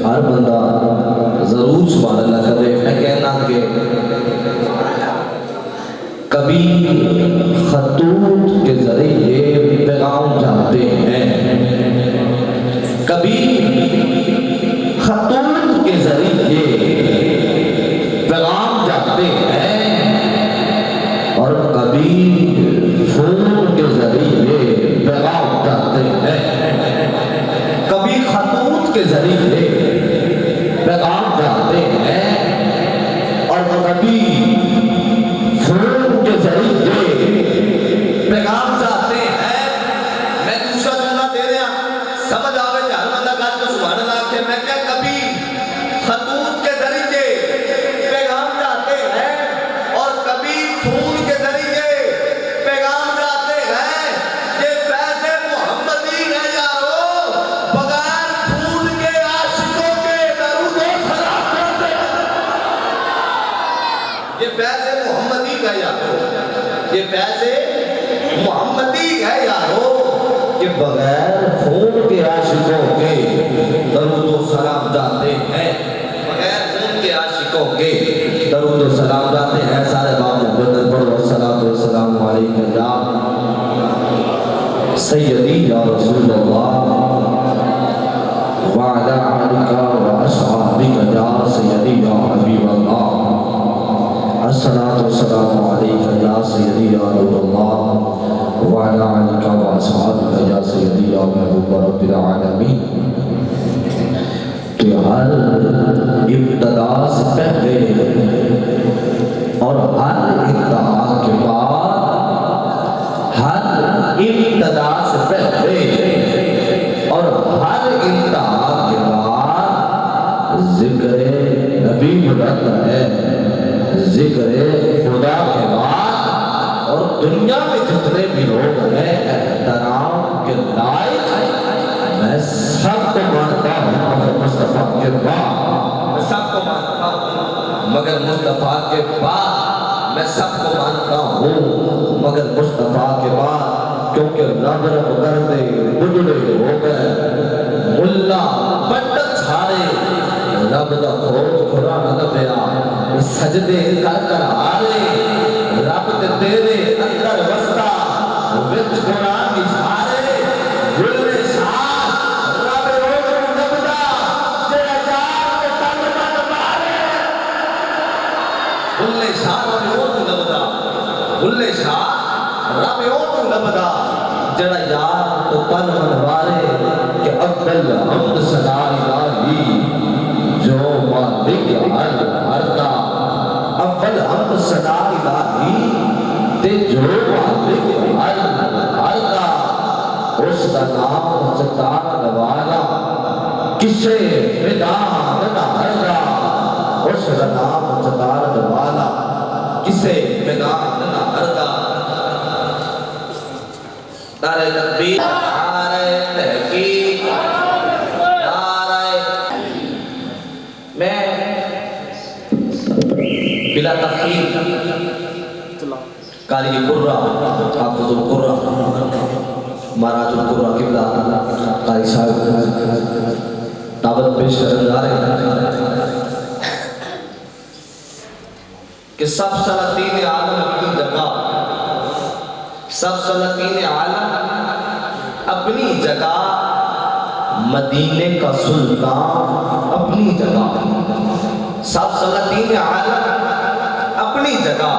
हर बंदा जरूर सुभान अल्लाह करे। मैं कहना कि कभी खतूत के जरिए पैगाम जाते हैं, कभी खतूत के जरिए पैगाम जाते हैं और कभी फोन के जरिए पैगाम जाते हैं। कभी खतूत के जरिए पैगाम जाते हैं और कभी फोन के जरिए पैगाम जाते हैं। मैं दूसरा जुमला दे रहा, समझ आवे हर बंदा गल को सुभान अल्लाह के। मैं क्या कभी खतूत के जरिए पैगाम जाते हैं और कभी फोन के जरिए पैगाम जाते हैं। ये फैज़े मोहम्मदी है यारो, बगैर फूल के आशिकों के दरूद व सलाम करते हैं। ये फैज़े मोहम्मदी है यारो, ये फैज़े मोहम्मदी है यारो कि बगैर फोन के आशिकों के दरूद व सलाम जाते हैं, बगैर फोन के आशिकों के दरूद व सलाम जाते हैं। सारे बाप मुक़द्दस पर वस्सलातु वस्सलामु अलैका या सय्यदी या रसूलल्लाह व अला आलिका व अस्हाबिका या सय्यदी या हबीबल्लाह। अस्सलातु वस्सलामु अलैका या सय्यदी या नूरुल्लाह व अला आलिका व अस्हाबिका या सय्यदी या महबूब रब्बिल आलमीन। तो हर इब्तिदा से पहले और हर इंतहा के बाद, हर इब्तिदा से पहले और हर इंतहा के बाद जिक्र नबी मुराद है, जिक्र खुदा के बाद। और दुनिया में जितने भी लोग हैं एहतराम के लायक, मैं सबको मानता हूँ मगर मुस्तफा के बाद, मैं सबको मानता हूँ मगर मुस्तफा के बाद, मैं सबको मानता हूँ मगर मुस्तफा के बाद। क्योंकि रब रब करते बुढ़े हो गए, मुल्ला पंडित सारे रब दा खोज खुदा न लभया, सजदे कर कर हारे रब ते तेरे अंदर वसदा विच कुरान दी सारे गुल्ले शाह रब रोज लभदा जेड़ा यार ते तन मन मारे। गुल्ले शाह रब रोज लभदा, गुल्ले शाह रब रोज लभदा जेड़ा यार ते तन मन मारे। कि अव्वल हमद सना इलाही जो मालिक हर हरदा, अव्वल हमद सना इलाही ते जो मालिक हर हरदा। उसका नाम सतार वाला किसे विदा न हरदा, उसका नाम सतार वाला किसे विदा न हरदा। नारे तकबीर, नारे तहकीक, नारे। मैं बिला तखीर कारी कुर्रा हाफिजुल कुर्रा महाराजुल कुर्रा किबला कारी साहब दावत पेश करने जा रहे हैं कि सब सलातीन आलम अपनी जगह, सब सलातीन आलम अपनी जगह, मदीने का सुल्तान अपनी जगह। सब सलातीन आलम अपनी जगह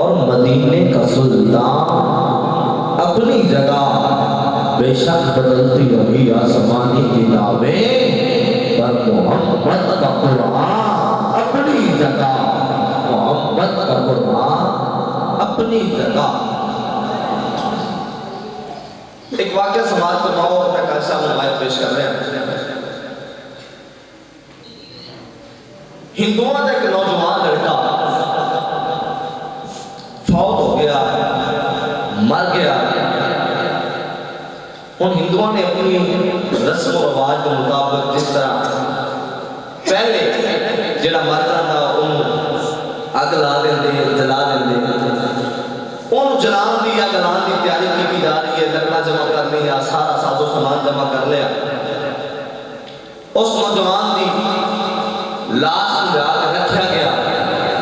और मदीने का सुल्तान अपनी जगह। बेशक बदलती रही आसमानी किताबें पर मोहम्मद का कुरान अपनी जगह, मोहम्मद का कुरान अपनी जगह। एक वाक्य समाज फरमाओ, अपना कैसा मोबाइल पेश कर रहे हैं। हिंदुओं का एक नौजवान लड़का फौत हो गया, मर गया। उन हिंदुओं ने अपनी रस्म और रिवाज के मुताबिक जिस तरह पहले जिहड़ा मर जाता अग ला देंगे, जला देंगे, उन्होंने जलाने की या गलाने की तैयारी की जा रही है। लकड़ा जमा कर लिया, सारा साजो सामान जमा कर लिया। उस नौजवान की लाश रखा गया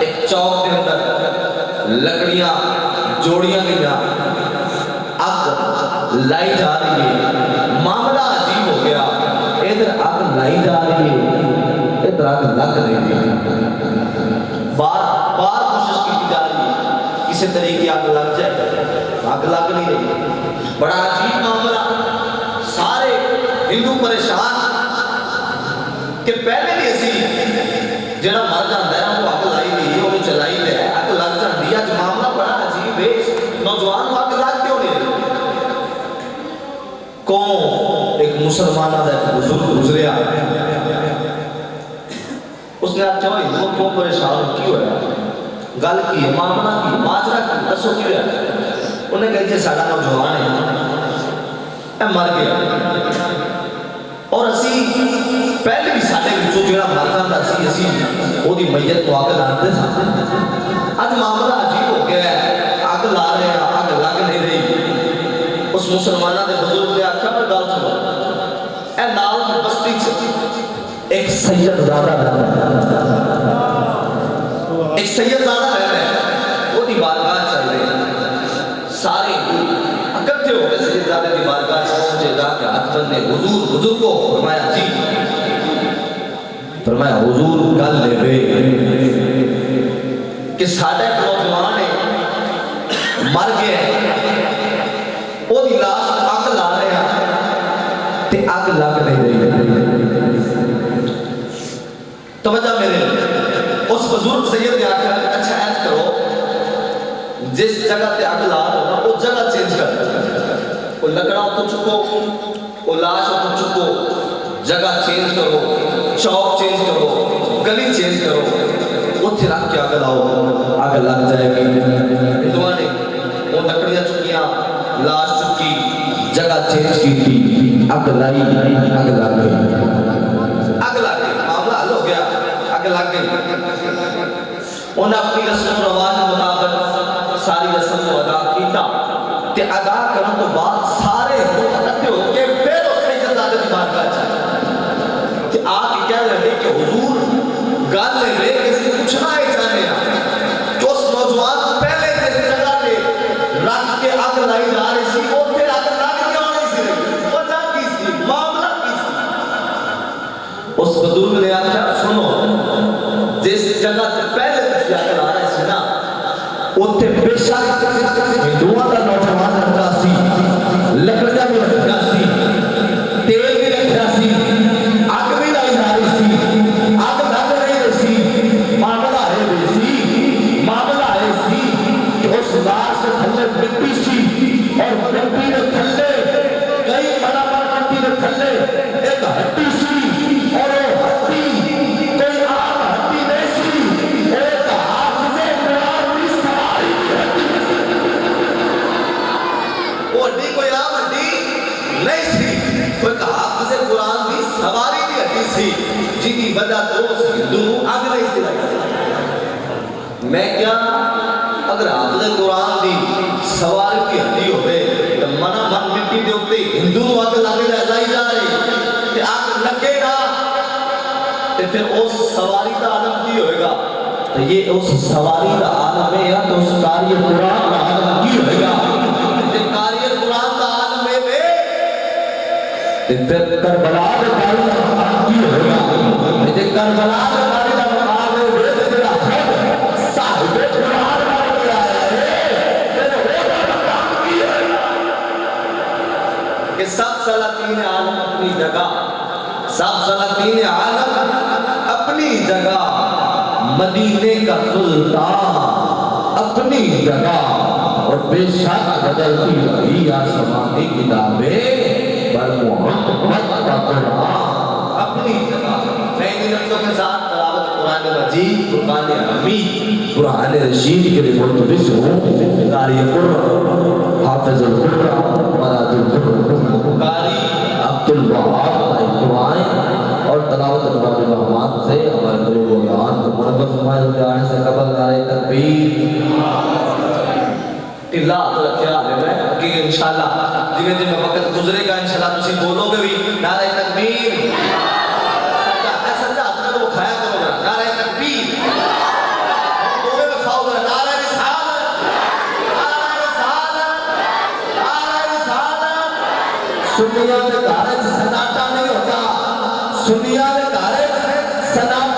एक चौक के अंदर, लकड़ियां पुत्र आग लग नहीं रही, बार बार कोशिश की जा रही है किसी तरीके आग लग जाए, आग लग नहीं रही। बड़ा अजीब मामला, सारे हिंदू परेशान कि पहले भी असी जरा मर जाता है वो अग लाई ली वो चलाई ले अग लग जाती है। अज मामला बड़ा अजीब है, नौजवान को अग लग क्यों नहीं रही? कौन एक मुसलमान का एक बुजुर्ग गुजरिया, उसने आख्या हिंदू क्यों परेशान की होया, गल की है, मामला की माजरा की दसो की होया। उन्हें कह दिया साडा नौजवान है मर गया, और असी पहले भी साडे विचों जिहड़ा मर जांदा सी असी ओदी मैयत को अग लाते सा। अज मामला अजीब हो गया है, अग ला रहे हैं, अग लग नहीं रही। उस मुसलमाना दे बुजुर्ग ने आख्या मैं गल सुनो, ए नाल दी बस्ती च एक सैयदजादा रहंदा है, एक सैयदजादा रहंदा है, ओदी बारगाह चल रही है। सारे इकट्ठे हो गए सैयदजादे की बारगाह पहुंचे, जाके हाथ बंदे हुजूर हुजूर को फरमाया जी, फरमाया हुजूर गल ले कि साडा नौजवान है मर गया, ओदी लाश अग ला रहे हैं ते अग लग नहीं रही। तवज्जो मेरे, उस बुजुर्ग सैयद ने आख्या अच्छा ऐसा करो, जिस जगह पे अग ला रहे हो ना वो जगह चेंज कर, वो लकड़ा तो चुको, वो लाश तो चुको, जगह चेंज करो, चौक चेंज करो, गली चेंज करो, उत्थे रख के अग लाओ, अग लग जाएगी। हिंदुओं ने वो लकड़ियां चुकियां, लाश चुकी, जगह चेंज की, अग लाई, अग लग गई, अग लग गई, मामला हल हो गया, अग लग गई। उन्हें अपनी रस्म रवाज मुताबिक सारी रस्म को अदा किया, ते अदा करने तो बाद सारे इकट्ठे होके फिर उस सैयदजादे की बारगाह चले ते आके कह रहे कि हुजूर गल ले किसी पूछना ही चाहते हैं कि उस नौजवान पहले जिस जगह पे रख के अग लाई जा रही सी उत्थे अग लग क्यों नहीं सी रही, वजह की सी, मामला की सी? उस बुजुर्ग ने आख्या सुनो, जिस जगह से पहले तुसी अग ला रहे सी ना उत्थे बेशक हिंदुओं का नौजवान रखा सी, लकड़ियां भी रखा सी, तेल भी रखा सी, अग भी लाई जा रही सी, अग लग रही सी। मामला है सी, मामला है सी कि उस लाश के थल्ले मिट्टी सी, और मिट्टी के थल्ले कई बड़ा मिट्टी के थल्ले एक हड्डी सी, और वो हड्डी कोई आम हड्डी नहीं सी, एक हाफिज़े कुरान की सवारी की हड्डी। वो हड्डी कोई आम हड्डी नहीं सी, कोई हाफिज़े कुरान की सवारी की हड्डी सी, जिसकी वजह तो हिंदू आग नहीं सी लगी। मैं क्या अगर हाफिज़े कुरान की सवारी की हड्डी होवे तो मना मन मिट्टी के उत्ते हिंदू आग लगे लाई जा रही ते आग लगे ना ते फिर उस सवारी का आलम की होएगा? तो ये उस सवारी का आलम है या तो उस कारी कुरान का आलम की होएगा? जे कारी कुरान का आलम है वे ते फिर करबला के कारी का आलम की होएगा? जे करबला के कारी का आलम है वे ते जेड़ा साहिब कुरान बन गया है ते वो काम की होएगा? कि सब सलातीन आलम अपनी जगह, सब सलातीन आलम अपनी जगह, मदीने का सुल्तान अपनी जगह, और बेशक बदलती रही आसमानी किताबें पर मोहम्मद का कुरान अपनी जगह। मैं इन लफ्ज़ों के साथ तिलावत कुरान मजीद, कुरान हमीद, कुरान रशीद के लिए मुल्तमिस हूँ कारी हाफिज़ुल कुरान कारी अब्दुल वहाब दुआएं और तलावत कुरान रहमान से हमारे करीब ज्ञान को मुनव्वर फरमाए जाने से कबल नारे तकबीर टिल्ला तो रखा है मैं कि इंशाल्लाह जिन्हें दिन वक्त गुजरेगा इंशाल्लाह तुसी बोलोगे भी नारे तकबीर, सच्चा अपना तो खाया करो ना, नारे तकबीर तुम्हें बताओ ना, नारे रिसालत, नारे रिसालत, नारे रिसालत। सुनिया के घर सन्नाटा नहीं होता, सुनिया के घर सन्नाटा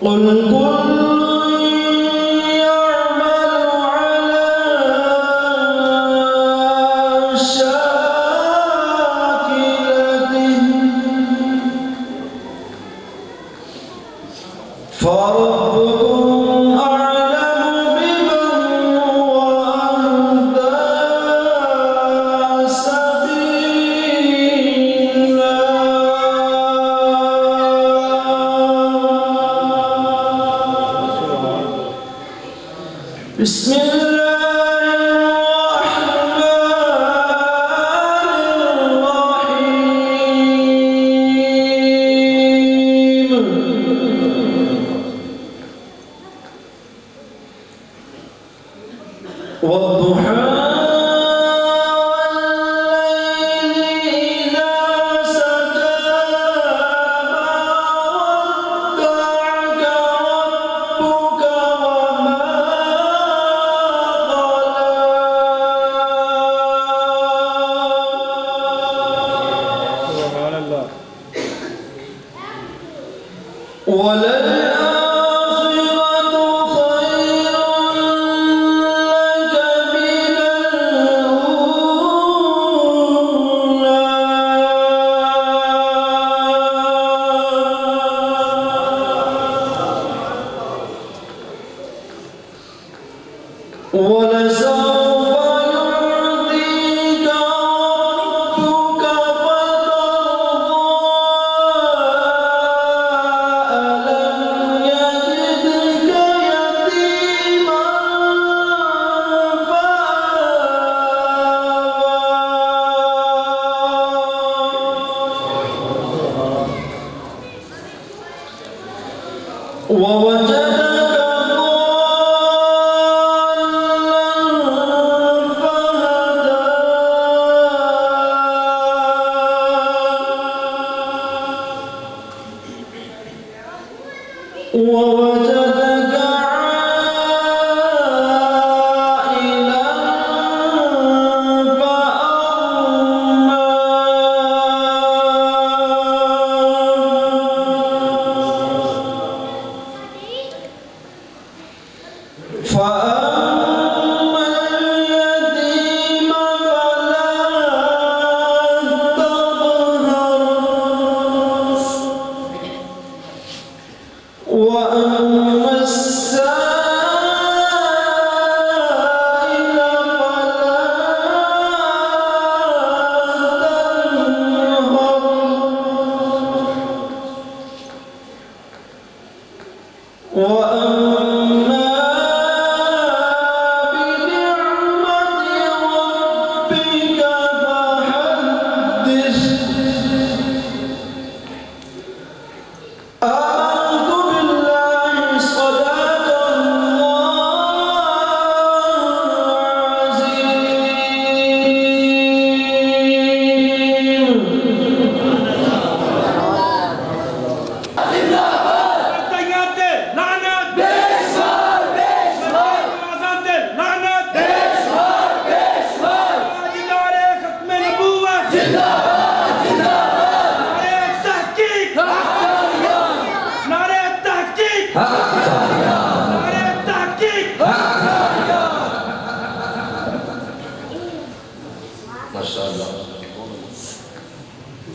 कुल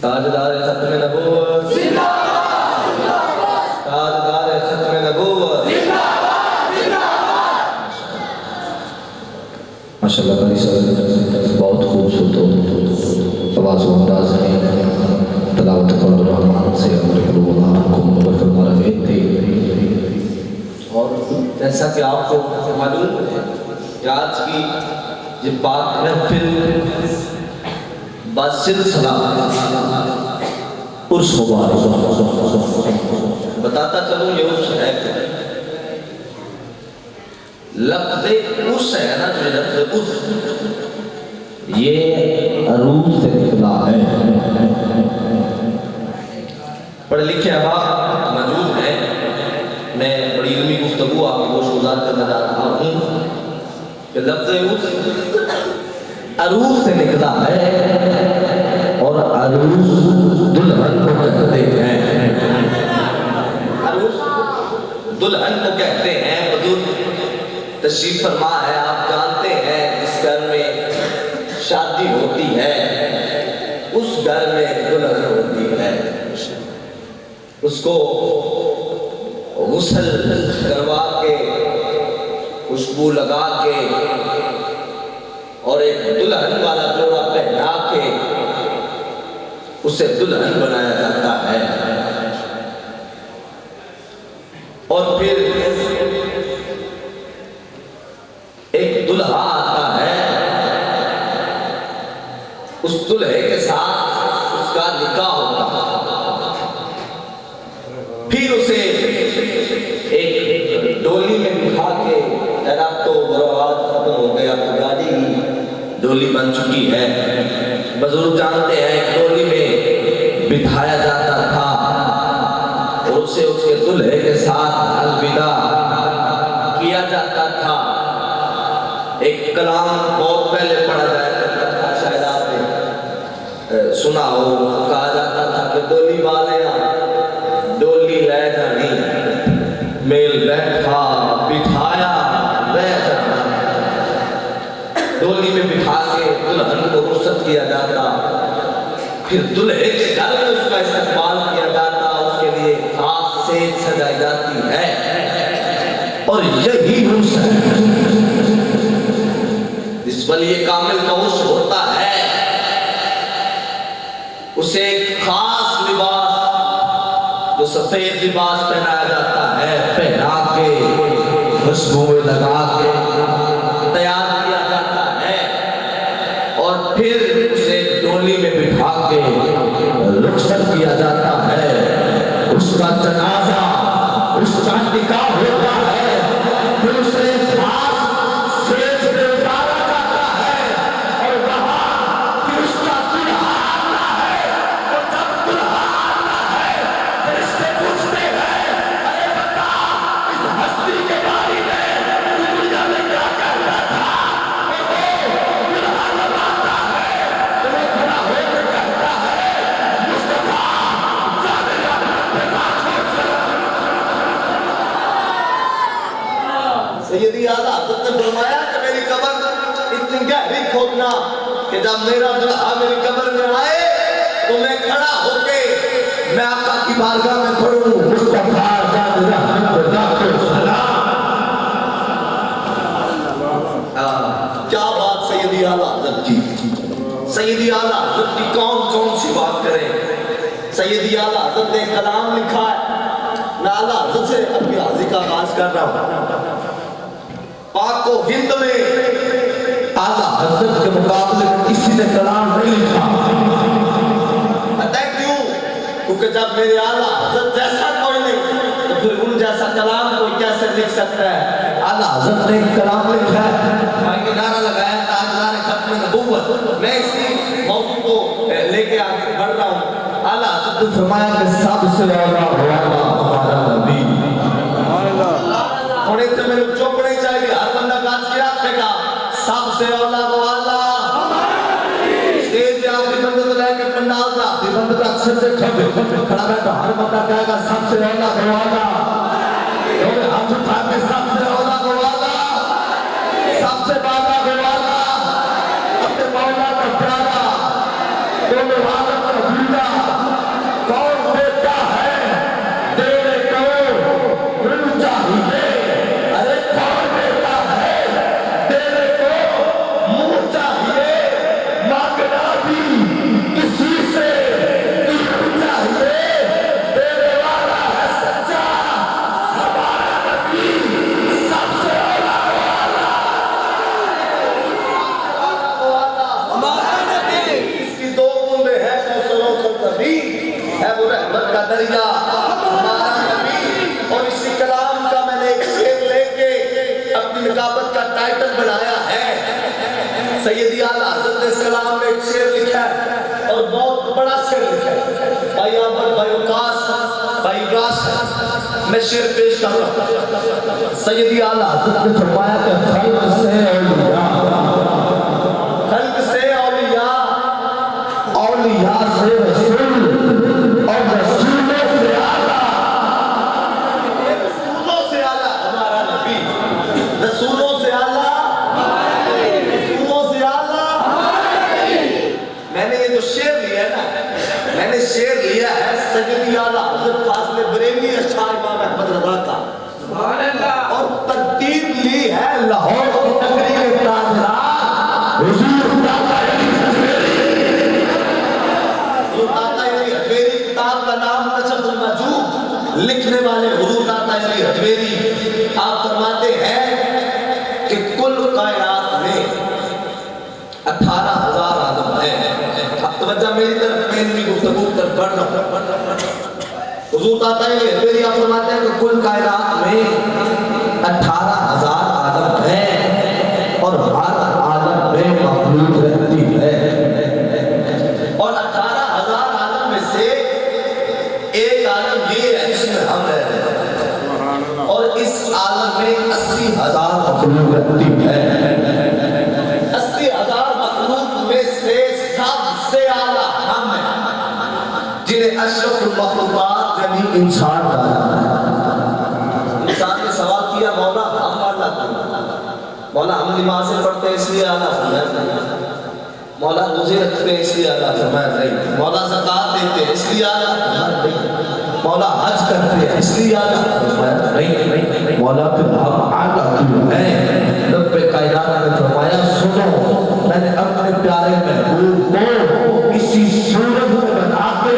ताजदार खत्म नबूवत ताजदार खत्म नबूवत माशाअल्लाह बड़ी सारी बहुत खूबसूरत आवाज़ अंदाज में तलावत कुरान रहमान से अमर फरमा रहे थे। और जैसा कि आपको मालूम है कि आज की ये बात महफिल बासिलसिला उर्स मुबारक बताता चलूं ये उर्स है लफ्ज़े उस है ना जो लफ्ज़े उस ये अरूज से निकला है। पढ़े लिखे अहबाब मौजूद हैं। मैं बड़ी इल्मी गुफ्तगू आपको गुज़ार करना चाह रहा हूँ कि लफ्ज़े उस अरूज से निकला है और अरूज दुल्हन को कहते हैं। अरूज तशरीफ फरमा है। आप जानते हैं जिस घर में शादी होती है उस घर में दुल्हन होती है, उसको गुस्ल करवा के खुशबू लगा के और एक दुल्हन वाला जोड़ा पहना के उसे दुल्हन बनाया जाता है। और फिर एक दुल्हा आता है, उस दुल्हे के साथ उसका निकाह होता है। फिर उसे एक डोली में बिठा के, अब तो बरात खत्म हो गई, अब तो गाड़ी की डोली बन चुकी है, बुजुर्ग जानते हैं, डोली में बिठाया जाता था और उसे उसके दुल्हे के साथ अलविदा किया जाता था। एक कलाम बहुत पहले पढ़ा जाया करता था, शायद आपने सुना हो, कहा जाता था कि डोली वाले डोली ले जानी, मेल बैठा बिठाया ले जाना। डोली में बिठा के दुल्हन को रुखसत किया जाता, फिर दुल्हे के घर में उसका इस्तेमाल किया जाता, उसके लिए खास सेज सजाई जाती है। और यही उर्स है जिस वली कामिल का उर्स होता है, उसे एक खास लिबास, जो सफेद लिबास पहनाया जाता है, पहना के खुशबू लगा के तैयार किया जाता है और फिर उसे डोली में बिठा के रुखसत किया जाता है। उसका जनाजा, उसका निकाह होता है, फिर उसे खास सेज पे उतारा जाता है और वहां फिर उसका दुल्हा आता है। और जब दुल्हा आता है फिर इससे पूछते हैं, अरे बता इस हस्ती के बारे में तू दुनिया में क्या करता था? और वो दुल्हा लगाता है तो वो खड़ा होकर कहता है, मुस्तफा जाने सैयदी आला हज़रत ने फरमाया कि मेरी कब्र इतनी गहरी खोदना कि जब मेरा दुल्हा मेरी कब्र में आए तो मैं खड़ा होके मैं आका की बारगाह में पढ़ूं, मुस्तफा जान रहमत दाखिल सलाम। क्या बात सैयदी आला हज़रत की, सैयदी आला हज़रत की कौन कौन सी बात करें। सैयदी आला हज़रत ने कलाम लिखा है, मैं आला हज़रत से अपनी हाज़िरी का आगाज कर रहा हूँ। पाक को हिंद में आला हज़रत के मुकाबले में किसी ने कलाम नहीं लिखा। पता है क्यों? क्योंकि जब मेरे आला हज़रत जैसा कोई नहीं तो फिर उन जैसा कलाम कोई कैसे लिख सकता है। आला हज़रत ने कलाम लिखा है, भाई नारा लगाया ताजदार खत्म नबूवत। मैं इसी मौजू को लेके आगे बढ़ रहा हूँ। आला हज़रत ने फरमाया कि सबसे आला हमारा नबी। थोड़े से मेरे चौपड़े चाहिए, हर बंदा गाज के रखेगा, सबसे औला वो आला। स्टेज पे आखिरी बंदे तो लेके पंडाल का आखिरी बंदे तो अक्सर से खड़ा बैठा, हर बंदा कहेगा सबसे औला वो आला। लोग हाथ उठा के सबसे औला वो आला, सबसे बाला वो आला, अपने मौला का प्यारा, दोनों आलम का बीड़ा, कौन देता है देने को मिल चाहिए। अरे कौन देता है देने को मुंह चाहिए, मांगना भी किसी से क्यों चाहिए। देने वाला है सच्चा हमारा नबी, सबसे औला वाला हमारा नबी। इसकी दो बूंदे हैं कौसरों से तभी है वो रहमत का दरिया हमारा नबी। और इसी कलाम का मैंने एक शेर लेके अपनी निकाबत का टाइटल बनाया है। सैयदी आला हज़रत ने इस कलाम में एक शेर लिखा है और बहुत बड़ा शेर लिखा है। भाई आमद, भाई उकास, भाई इब्रास, मैं शेर पेश कर रहा हूँ। सैयदी आला हज़रत ने फरमाया कि खल्क़ से औलिया, खल्क़ से औलिया, औलिया से रसूल और रसूलों से आला, रसूलों से आला हमारा नबी, रसूलों लिखने वाले हुजूर दाता अली हजवेरी आप फरमाते हैं कि कुल कायनात में 18,000 आदम है। अब तवज्जो मेरी तरफ, मैं इनकी गुफ्तगू तरफ बढ़ रहा हूं। हुजूर दाता अली हजवेरी आप फरमाते हैं कि कुल कायनात में 18,000 आदम है और हर आदम में मखलूक रहती है और 18,000 आदम में से एक आलम ये है जिसमें हम रह रहे हैं और इस आलम में 80,000 मखलूक रहती है। 80,000 मखलूक में से सबसे आला हम हैं जिन्हें अशरफुल मखलूकात यानी इंसान कहा जाता है। इंसान ने सवाल किया, मौला हम आला क्यों? मौला हम नमाज़ें पढ़ते हैं इसलिए आला फरमाया, मौला रोजे रखते हैं इसलिए आला फरमाया नहीं, मौला ज़कात देते हैं इसलिए आला फरमाया नहीं, मौला हज करते हैं इसलिए आला फरमाया नहीं, मौला फिर हम आला क्यों हैं? रब्बे कायनात ने फरमाया सुनो, मैंने अपने प्यारे महबूब को इसी सूरत में बना के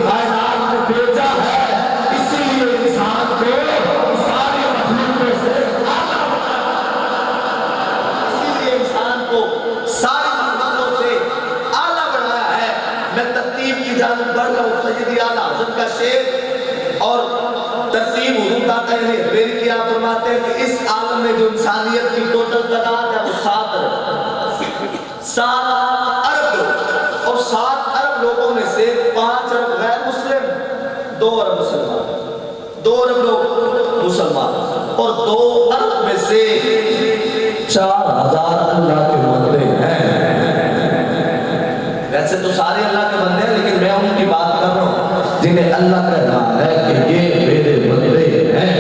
कायनात में भेजा है, इसीलिए इंसान को सारी मखलूकों से आला बनाया, इसीलिए इंसान को सारी मखलूकों से आला बनाया है। मैं तरतीब की जानिब बढ़ रहा हूँ। सय्यदी आला हज़रत का शेर और तरतीब हुजूर दाता अली हजवेरी की आप फरमाते हैं कि इस आलम में जो इंसानियत की टोटल तादाद है वो 7 अरब लोग और 7 अरब लोगों में से 5 अरब गैर मुस्लिम, 2 अरब मुसलमान, 2 अरब लोग मुसलमान और 2 अरब में से 4,000 अल्लाह के बंदे हैं। वैसे तो सारे अल्लाह के बंदे हैं लेकिन मैं उनकी बात कर रहा हूँ जिन्हें अल्लाह कह रहा है कि ये मेरे बंदे हैं।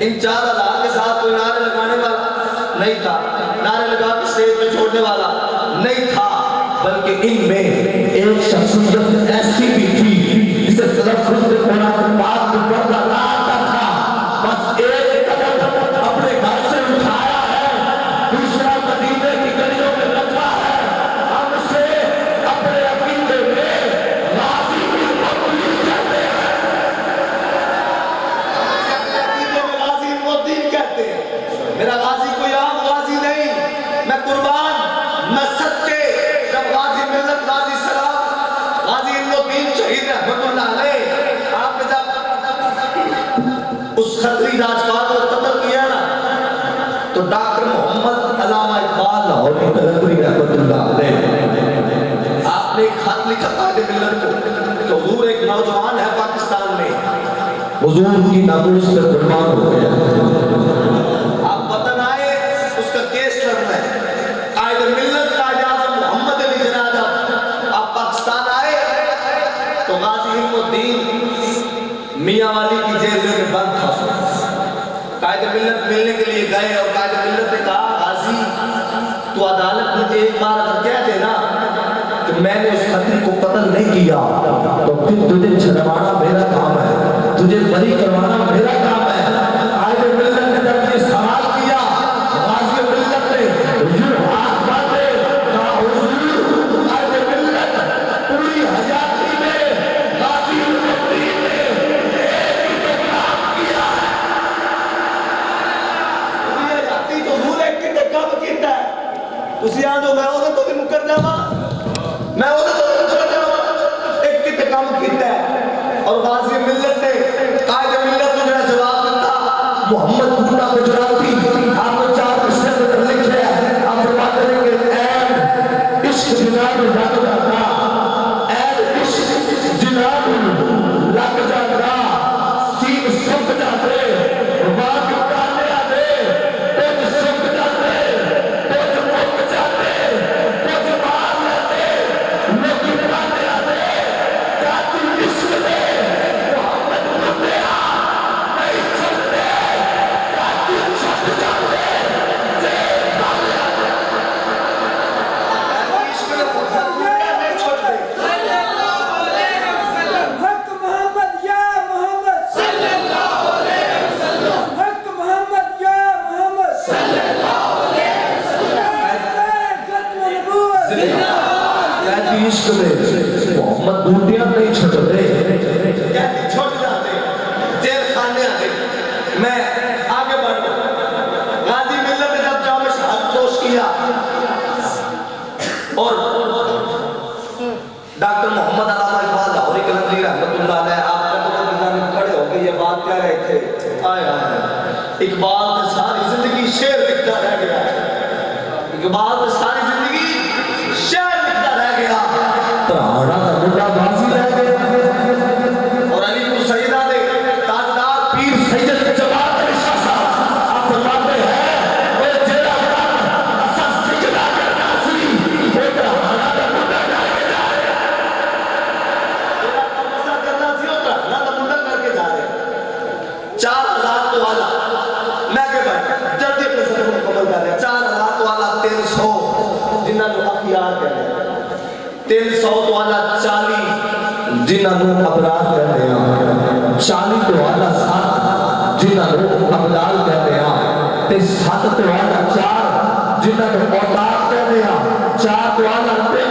इन 4,000 के साथ कोई नारे लगाने वाला नहीं था, नारे लगा के स्टेज पे छोड़ने वाला नहीं था, बल्कि इनमें एक शख्सियत ऐसी भी थी जिसे तलफ्फुज़ में कुरान पाक में पढ़ना ना आता था, बस एक कदम अपने घर से उठाया है, दूसरा मदीने की गलियों में रखा है, हमसे अपने अकीदे में गाज़ी बिन मुद्दीन कहते हैं, गाज़ी बिन मुद्दीन कहते हैं। मेरा गाज़ी कोई आम गाज़ी नहीं, मैं कुर्बान, मैं सच्चे, जब गाज़ी मिल्लत, गाज़ी सलाम, गाज़ी मुद्दीन शहीद रहमतुल्लाह अलैह आपने जब उस खतरी राजपाल को कत्ल किया ना तो डॉक्टर मोहम्मद अल्लामा इकबाल लाहौरी कलंदरी रहमतुल्लाह अलैह आपने एक खत लिखा कायदे मिल्लत को कि हुजूर एक नौजवान है पाकिस्तान में, हुजूर की नामूस पे कुर्बान हो गया, आप वतन आए उसका केस लड़ना है, कायदे मिल्लत कायदे आज़म मोहम्मद अली जिन्ना आप पाकिस्तान आए तो गाज़ी हिम्मुद्दीन मियां वाली की जेल में बंद था। कायदे मिल्लत मिलने के लिए गए और कायदे मिल्लत ने कहा गाज़ी तू अदालत में एक बार अगर कह देना कि मैंने उस खतरी को कत्ल नहीं किया तो फिर तुझे छुड़वाना मेरा काम है, तुझे बरी करवाना मेरा काम है। कायदे मिल्लत ने जब ये सवाल किया गाज़ी मिल्लत ने यूं हाथ बांधे कहा हुजूर कायदे मिल्लत पूरी हयाती में गाज़ी मुद्दीन ने एक ही तो काम किया है, पूरी हयाती तो हुजूर एक ही काम किया है। उसी आंदो मैं ਉਹਦੇ ਤੋਂ ਵੀ ਮੁੱਕਰ ਜਾਵਾਂ, मैं ਉਹਦੇ ਤੋਂ ਵੀ ਮੁੱਕਰ ਜਾਵਾਂ, एक ही काम किया है। और गाज़ी मिल्लत ने कायदे मिल्लत को मेरा जवाब दिया, मोहम्मद बूटा गुजराती आपको 4 हिस्से में लिखे हैं, आप फरमाते हैं कि ऐन इश्क जिनाब लग जाता, ऐन इश्क जिनाब लग जाता, सीन सुख जाते, वाक़ काले आते, कुछ सुख जाते, कुछ मुक जाते, कुछ मार लेते, लोग काले आते, क्या तू इश्क दे मोहम्मद मुद्दे नहीं छोड़ते, क्या तू छुट जाते, जे काले आते, इश्क ने मोहम्मद मुद्दे नहीं छोड़ते। हक मोहम्मद या मोहम्मद सल्लल्लाहु अलैहि वसल्लम, हक मोहम्मद या मोहम्मद सल्लल्लाहु अलैहि वसल्लम, खत्म नबूवत जिंदाबाद, इश्क में मोहम्मद बूटियां नहीं छोड़ते। वाला है। आप खड़े होकर ये बात कह रहे थे, आए इकबाल ने सारी जिंदगी शेर लिखता रह गया, इकबाल ने सारी जिंदगी शेर लिखता रह गया, तराड़ा का मुंडा बाजी रह गया। और अली को सईदा दे ताजदार पीर सैयद जमाल अली शाह साहब आप फरमाते हैं वो जेड़ा बड़ा असा सजदा करना सी वो तराड़ा का मुंडा करके जा रहे हैं। तेरा तपस्या करना सी और ना तो मुंडा करके जा रहे हैं। 4000 तो वाला मैं के भाई जल्दी अपने सफर मुकम्मल कर रहे हैं। 4000 तो वाला 300 जिन्हां नु अखियार कहते हैं, 300 तो वाला 40 जिन्हां नु अबरार कहते हैं, 40 तो वाला 7 जिन्हां नु अबलाल कहते हैं ते 7 तो वाला 4 जिन्हां नु औतार कहते हैं, 4 तो वाला 3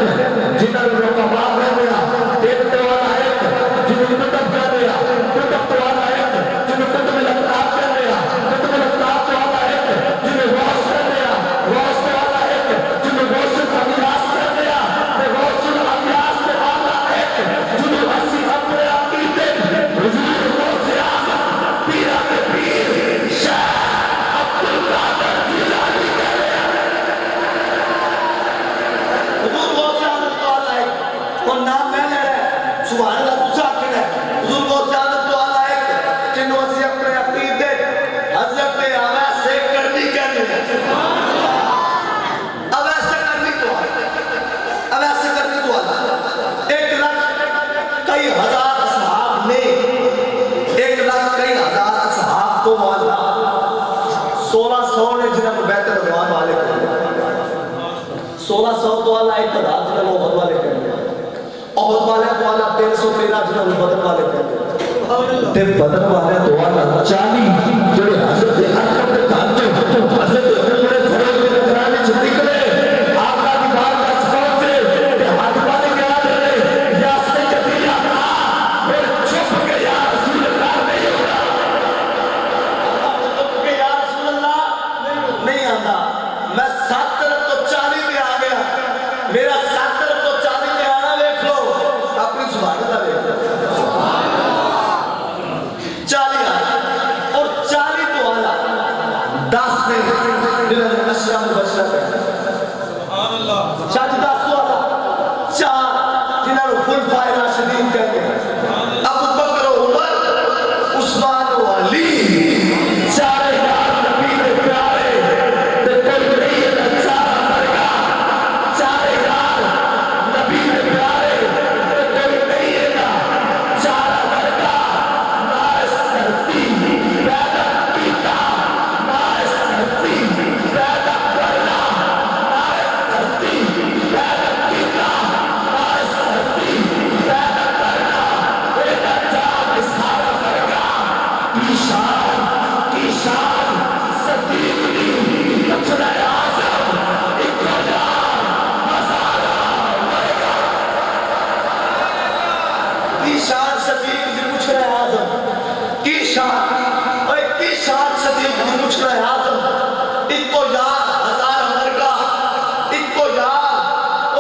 जिन्हां नु कबाब कहते हैं, 3 तो वाला 1 जिन्हां नु कुतुब कहते हैं, कुतुब तो वाला 1 जिन्हां नु कुतुब लखताब कहते हैं, कुतुब लखताब तो वाला 1 जिन्हां गौस कहते हैं, गौस तो वाला 1 जिन्हां गौस अबियास कहते हैं, ते गौस अबियास के वाला 1 जिन्हां वसी अपने अकीदे हुजूर गौस आज़म पीरा के पीर शाह अब्दुल कादिर जिलानी कहते हैं। हुजूर गौस आज़म तो वाला 1 और नाम मैं ले रहा है सुभान अल्लाह तुझा आखिर है हुजूर गौस आज़म तो वाला 1 जिन्हों वसी अपने अकीदे हजरत अवैस से करनी कहते हैं। अब ऐसे करनी तो अब ऐसे करनी तो वाला 1 लाख कई हजार असहाब ने 1 लाख कई हजार असहाब को वाला 1600 ने जिन्हें बैत रज़वान वाले कर 1600 तो वाला 1000 जिन्हें वो बद वाले कर और वाले तो वाला 313 जिन्हें वो बदर वाले कर ते बदर वाले तो वाला 40 जोड़े हजरत अकबर के ताजो हजरत उमर फारूक के घराने से निकले आका की बात का सवाल से ते हाथ वाले के आ रहे या सैयदी या और चुप के या रसूल अल्लाह नहीं हो रहा के या रसूल अल्लाह नहीं आता। मैं 7 तरफ तो 40 पे आ गया, मेरा 7 तरफ तो 40 पे आना देख लो, अपनी सुभान अल्लाह देख लो। 40 आया और 40 तो आला 10 ने जिन्होंने अशरफ बशरफ है शायद 10 तो आला 4 जिन्होंने खुलफाए राशिदीन कहते हैं, अबू बकर उमर उस्मान और अली सारे यार नबी के प्यारे ते कोई नहीं है सारा मरगा सारे यार नबी के प्यारे ते कोई नहीं है सारा मरगा नास करती पैदा कीता नास करती पैदा करना नास करती पैदा कीता नास करती पैदा करना बेटा जान सारा मरगा ईशान सदीकी नचना आज़म इकरा मज़ारा मरगा ईशान सदीक जी पूछ रहे हैं आज़म ईशान ओए ईशान सदीक जी पूछ रहे हैं आज़म इको यार हजार मरगा इको यार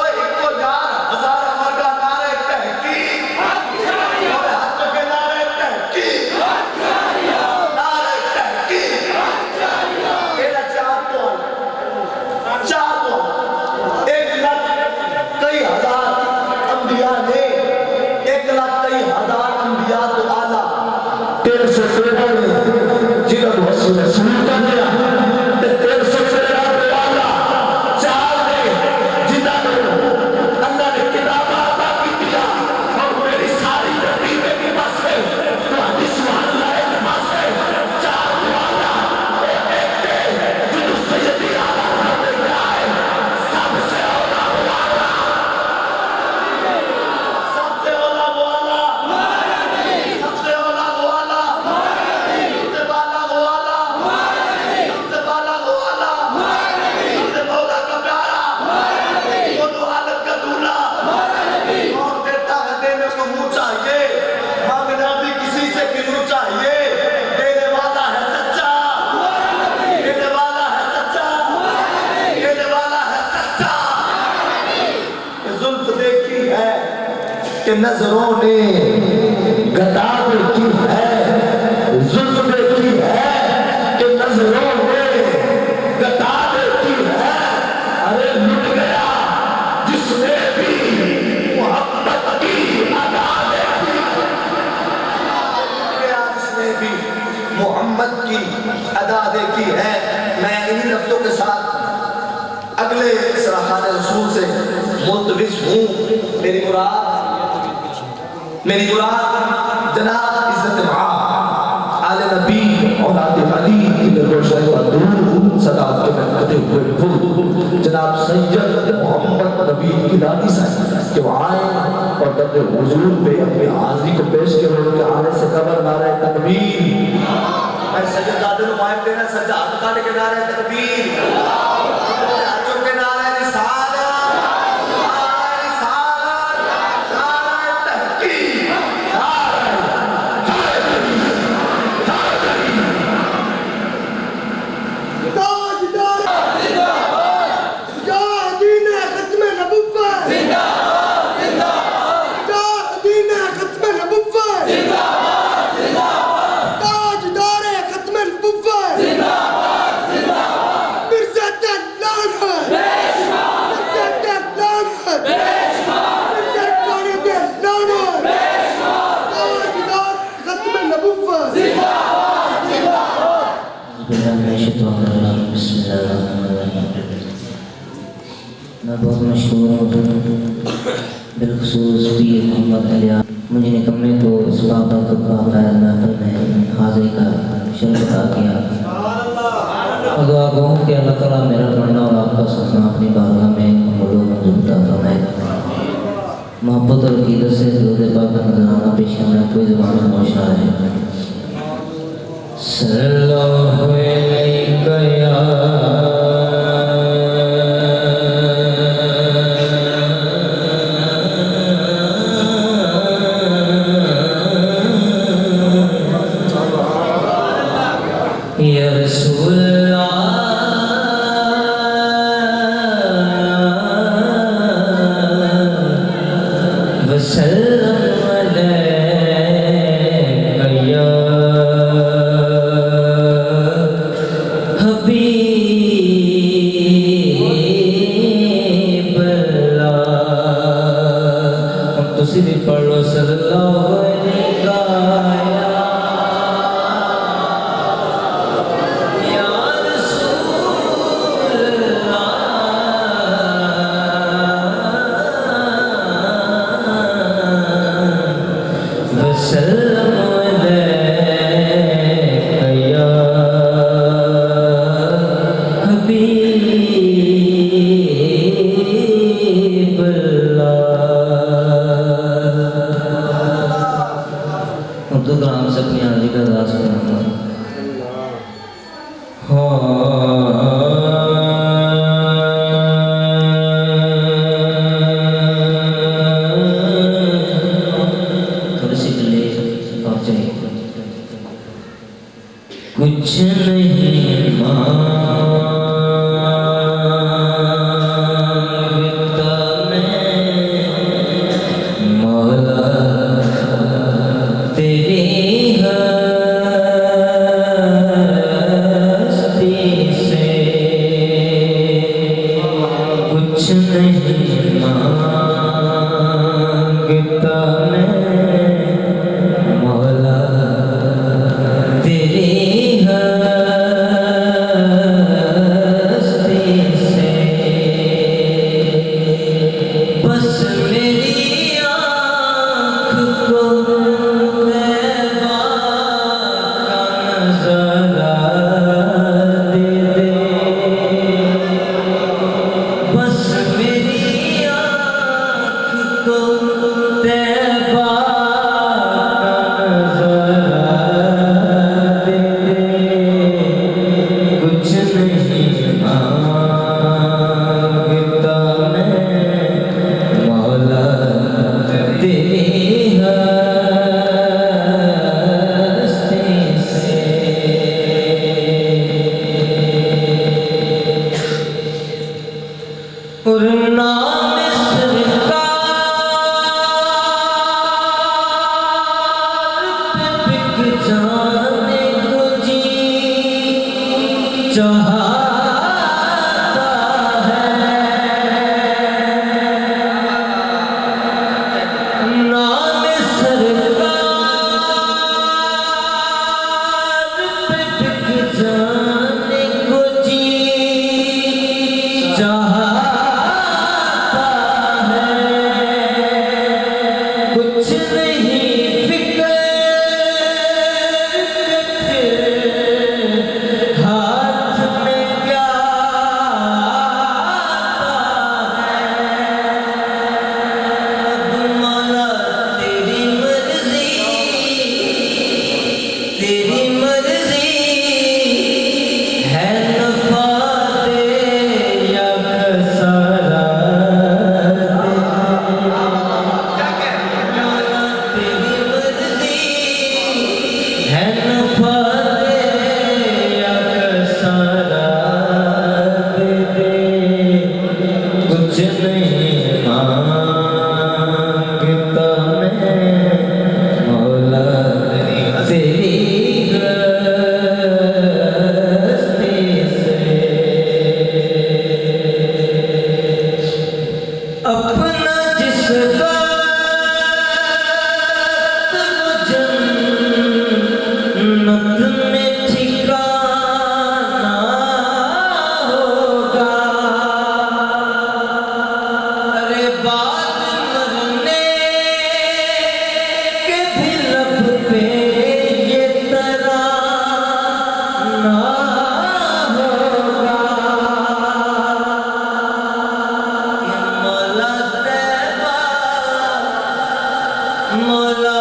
ओए इको यार हजार मरगा नारे तहकीक और हाथ के नारे तहकीक नारे तहकीक एला 4 तो 1 लाख कई हजार अंबिया ने 1 लाख कई हजार अंबिया तो आला 313 जिन्होंने रसूल का दिया ते 313 वाला 4 ने जिन्होंने अल्लाह ने किताब अता की दिया और मेरी सारी तकरीबें की बस है तो हदीस वाला है नमाज है 4 वाला एक थे जिन्होंने सैयदी आला करते आए सबसे औला वाला सबसे औला वाला सबसे औला वाला सबसे बाला वाला सबसे बाला वाला सबसे मौला का प्यारा वो दो आलम का दूल्हा और देता है देने को मुंह चाहिए मांगना भी किसी से क्यों चाहिए देने वाला है सच्चा देने वाला है सच्चा देने वाला है सच्चा जुल्फ देखी है कि नजरों ने मोहम्मद की अदा देखी है। मैं इन्हीं लफ्ज़ों के साथ अगले सराखाने रसूल से मुल्तविस हूँ। मेरी मुराद जनाब इज़्ज़त आले नबी औलाद अली की रोशन व दूर सदा के महकते हुए फूल जनाब सैयद मोहम्मद नबी की दादी साहब के आए और तब हुजूर पे अपनी हाजिरी को पेश किया और उनके आने से कबर नारे तकबीर। मैं सैयद दादे को माइक देना सज्जा हाथ काट के नारे तकबीर, हाथों के नारे रिसालत, नारे तहकीक, मैं बहुत मशहूर हूँ बिलखसूस पीर मोहम्मद अलिया। मुझे निकम्मे को इस बाबत महफिल में हाजिरी का शर्फ अता किया। दुआ कहूँ कि अल्लाह ताला मेरा पढ़ना और आपका सुनना अपनी बारगाह में कबूल मंजूर फरमाए। मोहब्बत और अक़ीदत से दुरूद पाक का नज़राना पेश करना कोई ज़बान खामोश ना रहे। सल्लल्लाहु अलैहि या कुछ नहीं मांगता मैं मौला तेरी हस्ती से, कुछ नहीं मांगता मैं मौला तेरी तेरी मर्जी है नफा दे या खसारा तेरी मर्जी है नफा दे या खसारा दे दे कुछ नहीं मांगता मैं मौला तेरी हस्ती से अपना जिसका जन्नत में ठिकाना होगा अरे बात मरने के भी लब पे ये तराना होगा मौला तैबा मौला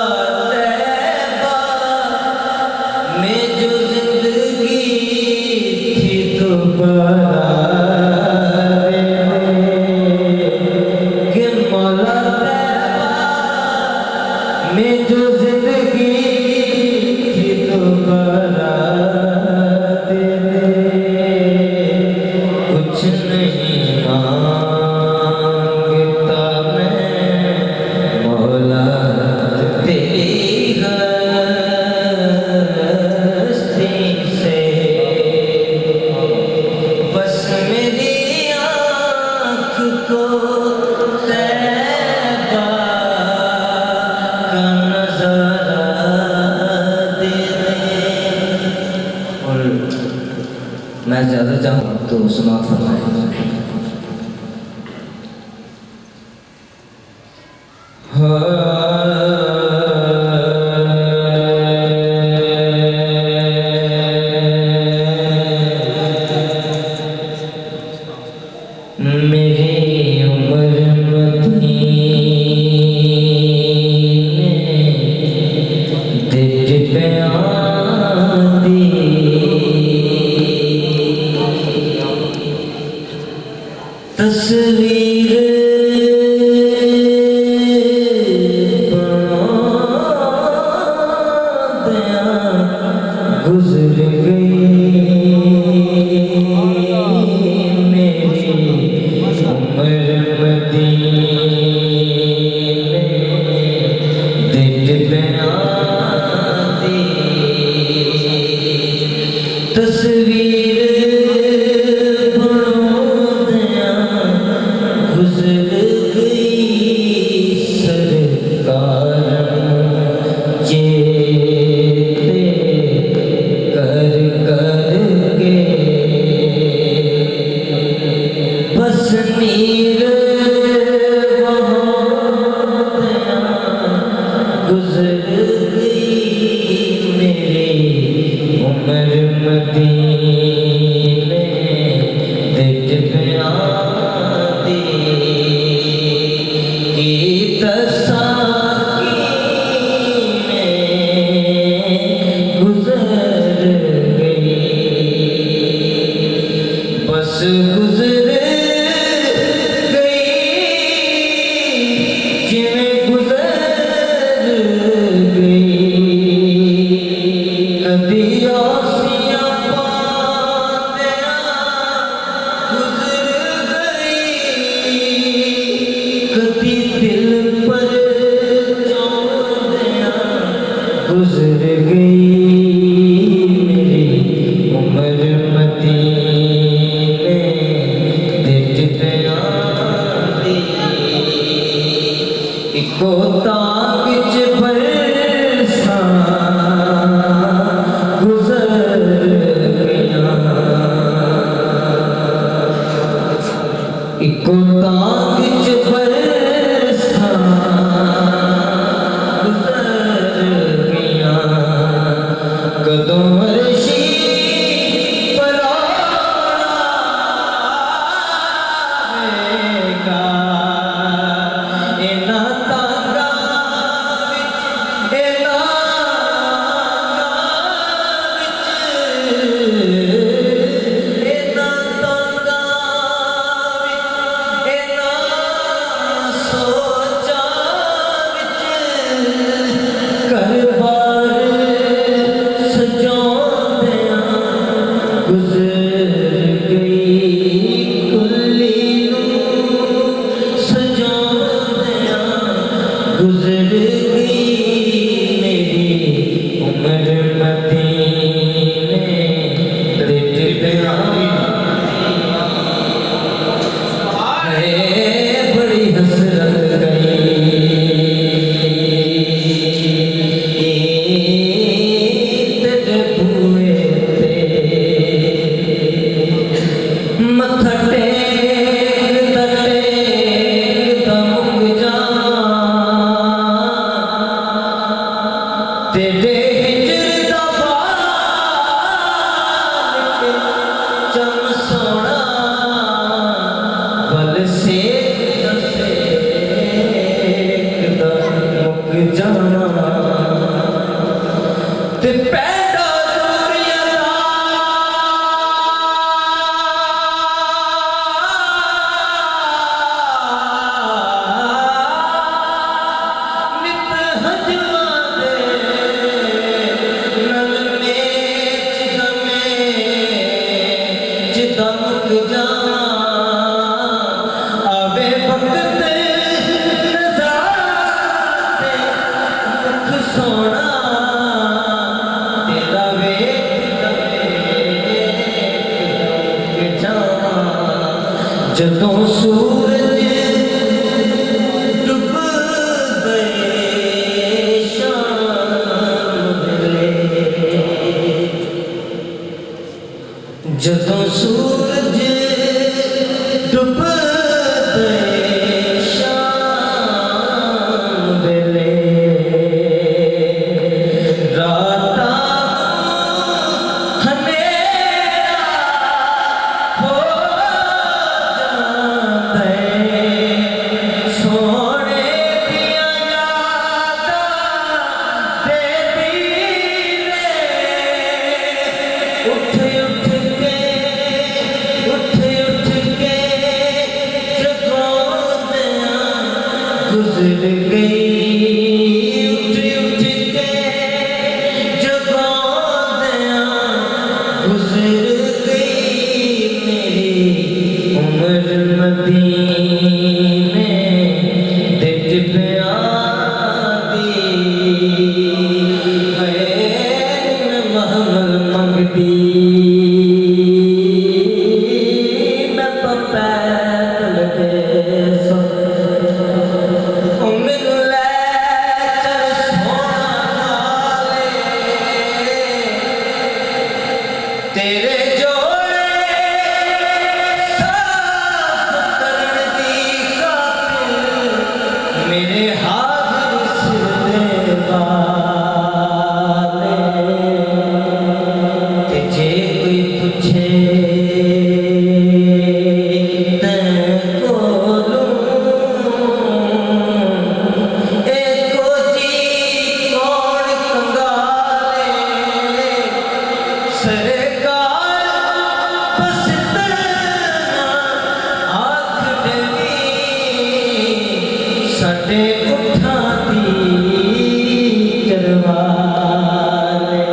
तैबा में जो जिंदगी थी दोबारा दे कि मौला तैबा में जो जिंदगी थी दोबारा दे कुछ नहीं मांगता मैं मौला तेरी हस्ती से बस मेरी आँख को तैबा का नजारा दे दे और मैं ज़्यादा चाहूँ तो समाप्त फरमाएं मेरी उम्र मदीने तेज पे आंदी तस्वीर गुजर गई मेरी उम्र मदीने दिल पे आती तस्वीर बनोदियां गुजर गई सरकार चेते कर के बस नीर गुजर गई मेरी उम्र मदीने दिल पे आती की तस्वीरें गुजर गई बस गुजर गई जिवें गुजर गई कभी आसियां पातियां गुजर गई कभी दिल पर चौंधियां गुजर गई मेरी उम्र मदीने दिल पे आती इको ताक च बरसां गुजर गया इको ताक च बरसां गुजर गया ते पैदा दुनिया नित हजवा दे नल में चिदा मुक जावा आवे वक्त नज़ारे मुख सोना तेरा वेख जावा जदों सूरज डूब गए शाम वेले जदों सूरज डूब गए शाम वेले रातां हनेरा हो जांदे सोने दियां यादां दे दीने उठ उठ के जगोदियां गुजर गई उठ उठ के जगोदियां गुजर गई मेरी उम्र मदीने दे टिब्बियां दी मैं महमल मंगदी मैं पैदल के सो ओ मैनू लै चल सोना नाले तेरे जोड़े साफ करन दी खातिर मेरे हाजिर सिर दे वाले ते जे कोई पूछे तैं कोलों एको जी कौन कंगाले सरकार बस इतना आख देवी साडे उठां दी करवाले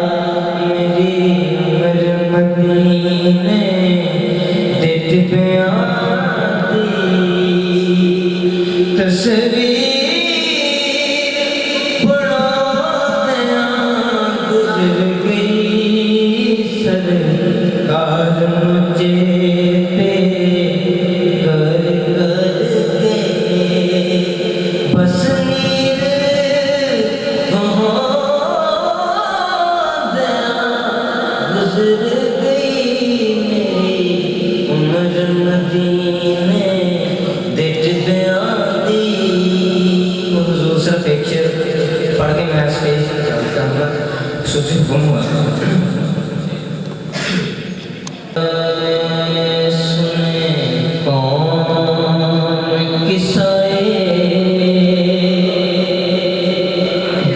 मेरी उम्र मदीने दे टिब्बियां दी तस्वीर बनादियां गुजर गई सरकार मुझे पे कर के बस नीर गुजर गई मेरी उम्र मदीने दे टिब्बियां दी। हुजूर सिर्फ एक शेर पढ़ के मैं स्टेज पर जाना चाहूँगा सोचिए गुम हुआ सुने कौन किस्से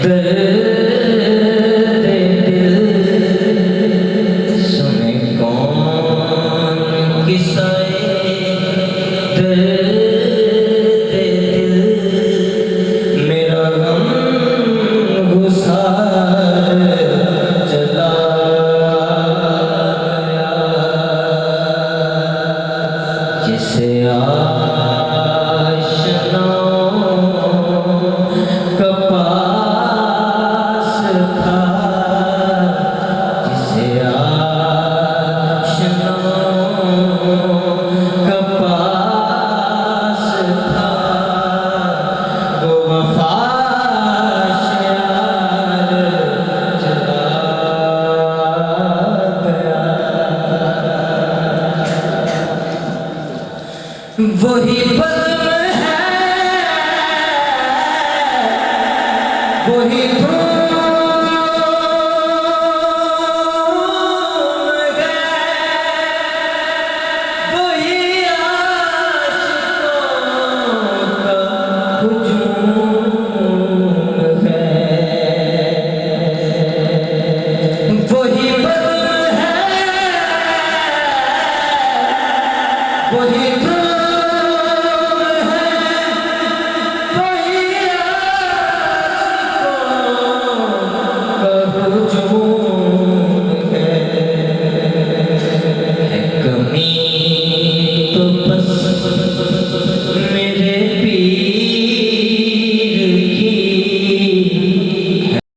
दर्द दिल सुने कौन किस्से दर्द दिल मेरा गम गुसार चला के